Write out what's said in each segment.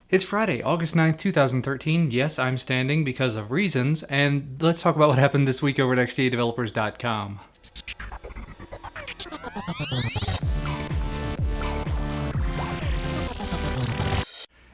It's Friday, August 9th, 2013. Yes, I'm standing because of reasons, and let's talk about what happened this week over at XDADevelopers.com.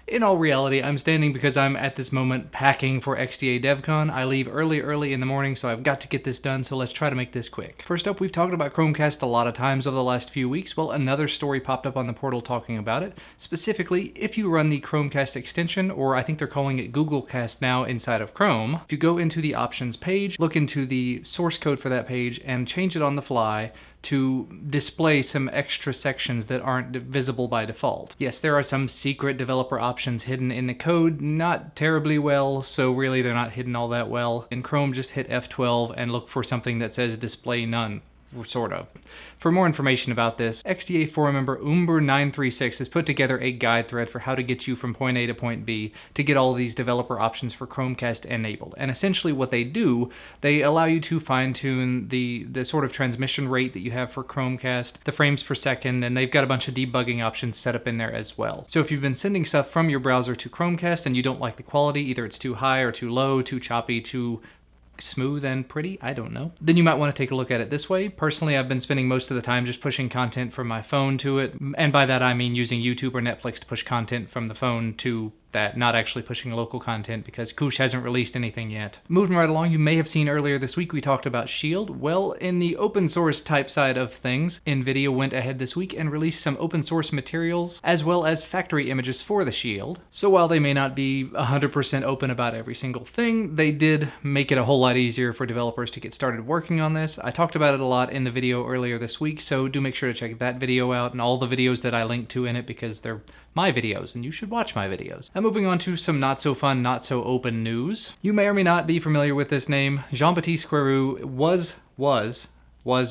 In all reality, I'm standing because I'm at this moment packing for XDA DevCon. I leave early in the morning, so I've got to get this done, so let's try to make this quick. First up, we've talked about Chromecast a lot of times over the last few weeks. Well, another story popped up on the portal talking about it. Specifically, if you run the Chromecast extension, or I think they're calling it Google Cast now inside of Chrome, if you go into the options page, look into the source code for that page, and change it on the fly to display some extra sections that aren't visible by default. Yes, there are some secret developer options hidden in the code, not terribly well, so really they're not hidden all that well. In Chrome, just hit F12 and look for something that says display none. Sort of. For more information about this, XDA forum member Umber936 has put together a guide thread for how to get you from point A to point B to get all of these developer options for Chromecast enabled. And essentially what they do, they allow you to fine-tune the sort of transmission rate that you have for Chromecast, the frames per second, and they've got a bunch of debugging options set up in there as well. So if you've been sending stuff from your browser to Chromecast and you don't like the quality, either it's too high or too low, too choppy, too smooth and pretty, I don't know, then you might want to take a look at it this way. Personally, I've been spending most of the time just pushing content from my phone to it, and by that I mean using YouTube or Netflix to push content from the phone to that, not actually pushing local content because Koosh hasn't released anything yet. Moving right along, you may have seen earlier this week we talked about Shield. Well, in the open source type side of things, Nvidia went ahead this week and released some open source materials as well as factory images for the Shield. So while they may not be 100% open about every single thing, they did make it a whole lot easier for developers to get started working on this. I talked about it a lot in the video earlier this week, so do make sure to check that video out and all the videos that I linked to in it because they're my videos, and you should watch my videos. Now moving on to some not so fun, not so open news. You may or may not be familiar with this name. Jean-Baptiste Querou was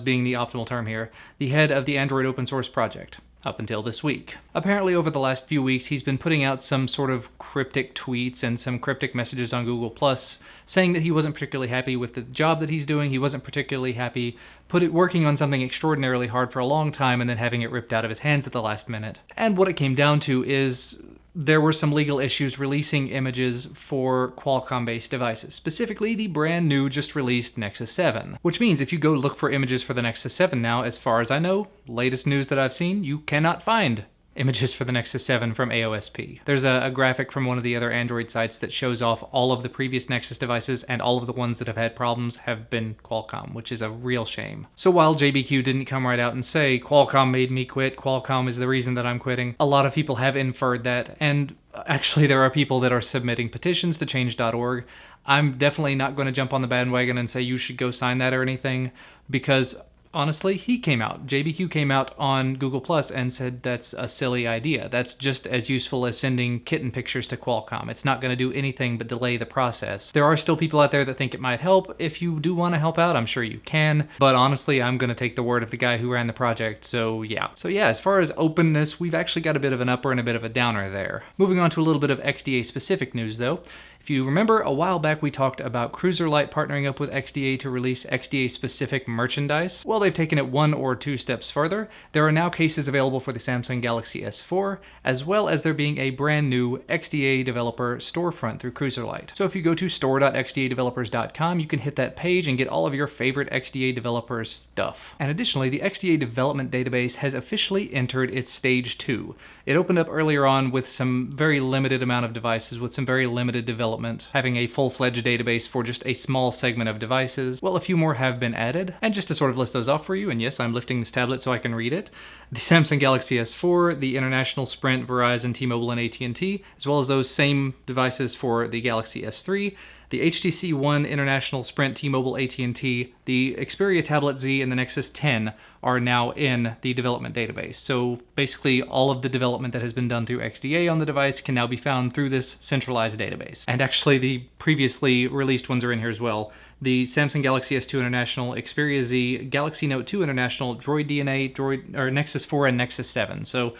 being the optimal term here, the head of the Android open source project. Up until this week. Apparently over the last few weeks he's been putting out some sort of cryptic tweets and some cryptic messages on Google+, saying that he wasn't particularly happy with the job that he's doing, he wasn't particularly happy working on something extraordinarily hard for a long time and then having it ripped out of his hands at the last minute. And what it came down to is there were some legal issues releasing images for Qualcomm-based devices, specifically the brand new, just released Nexus 7. Which means if you go look for images for the Nexus 7 now, as far as I know, latest news that I've seen, you cannot find images for the Nexus 7 from AOSP. There's a graphic from one of the other Android sites that shows off all of the previous Nexus devices, and all of the ones that have had problems have been Qualcomm, which is a real shame. So while JBQ didn't come right out and say, Qualcomm made me quit, Qualcomm is the reason that I'm quitting, a lot of people have inferred that, and actually there are people that are submitting petitions to change.org. I'm definitely not going to jump on the bandwagon and say you should go sign that or anything, because honestly, JBQ came out on Google Plus and said that's a silly idea. That's just as useful as sending kitten pictures to Qualcomm. It's not going to do anything but delay the process. There are still people out there that think it might help. If you do want to help out, I'm sure you can. But honestly, I'm going to take the word of the guy who ran the project, so yeah. So yeah, as far as openness, we've actually got a bit of an upper and a bit of a downer there. Moving on to a little bit of XDA specific news though. If you remember, a while back we talked about Cruiser Light partnering up with XDA to release XDA-specific merchandise. Well, they've taken it one or two steps further. There are now cases available for the Samsung Galaxy S4, as well as there being a brand new XDA developer storefront through Cruiser Light. So if you go to store.xdadevelopers.com, you can hit that page and get all of your favorite XDA developer stuff. And additionally, the XDA Development Database has officially entered its Stage 2. It opened up earlier on with some very limited amount of devices, with some very limited development, having a full-fledged database for just a small segment of devices. Well, a few more have been added, and just to sort of list those off for you, and yes, I'm lifting this tablet so I can read it, the Samsung Galaxy S4, the International Sprint, Verizon, T-Mobile, and AT&T, as well as those same devices for the Galaxy S3, the HTC One, International, Sprint, T-Mobile, AT&T, the Xperia Tablet Z, and the Nexus 10 are now in the development database. So basically all of the development that has been done through XDA on the device can now be found through this centralized database. And actually the previously released ones are in here as well. The Samsung Galaxy S2 International, Xperia Z, Galaxy Note 2 International, Droid DNA, Nexus 4, and Nexus 7. So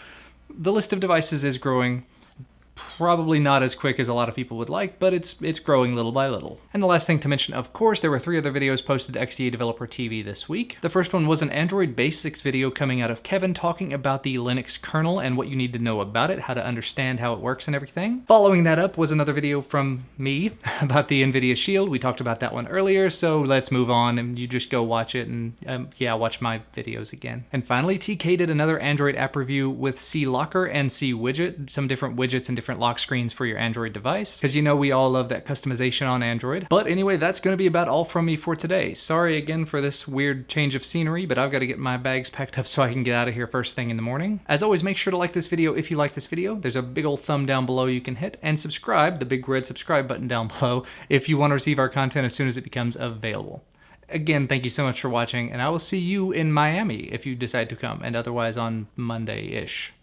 the list of devices is growing. Probably not as quick as a lot of people would like, but it's growing little by little. And the last thing to mention, of course, there were 3 other videos posted to XDA Developer TV this week. The first one was an Android Basics video coming out of Kevin talking about the Linux kernel and what you need to know about it, how to understand how it works and everything. Following that up was another video from me about the Nvidia Shield. We talked about that one earlier, so let's move on and you just go watch it and yeah, watch my videos again. And finally, TK did another Android app review with C Locker and C Widget, some different widgets and different lock screens for your Android device, because you know we all love that customization on Android. But anyway, that's going to be about all from me for today. Sorry again for this weird change of scenery, but I've got to get my bags packed up so I can get out of here first thing in the morning. As always, make sure to like this video if you like this video. There's a big old thumb down below you can hit, and subscribe, the big red subscribe button down below, if you want to receive our content as soon as it becomes available. Again, thank you so much for watching, and I will see you in Miami if you decide to come, and otherwise on Monday-ish.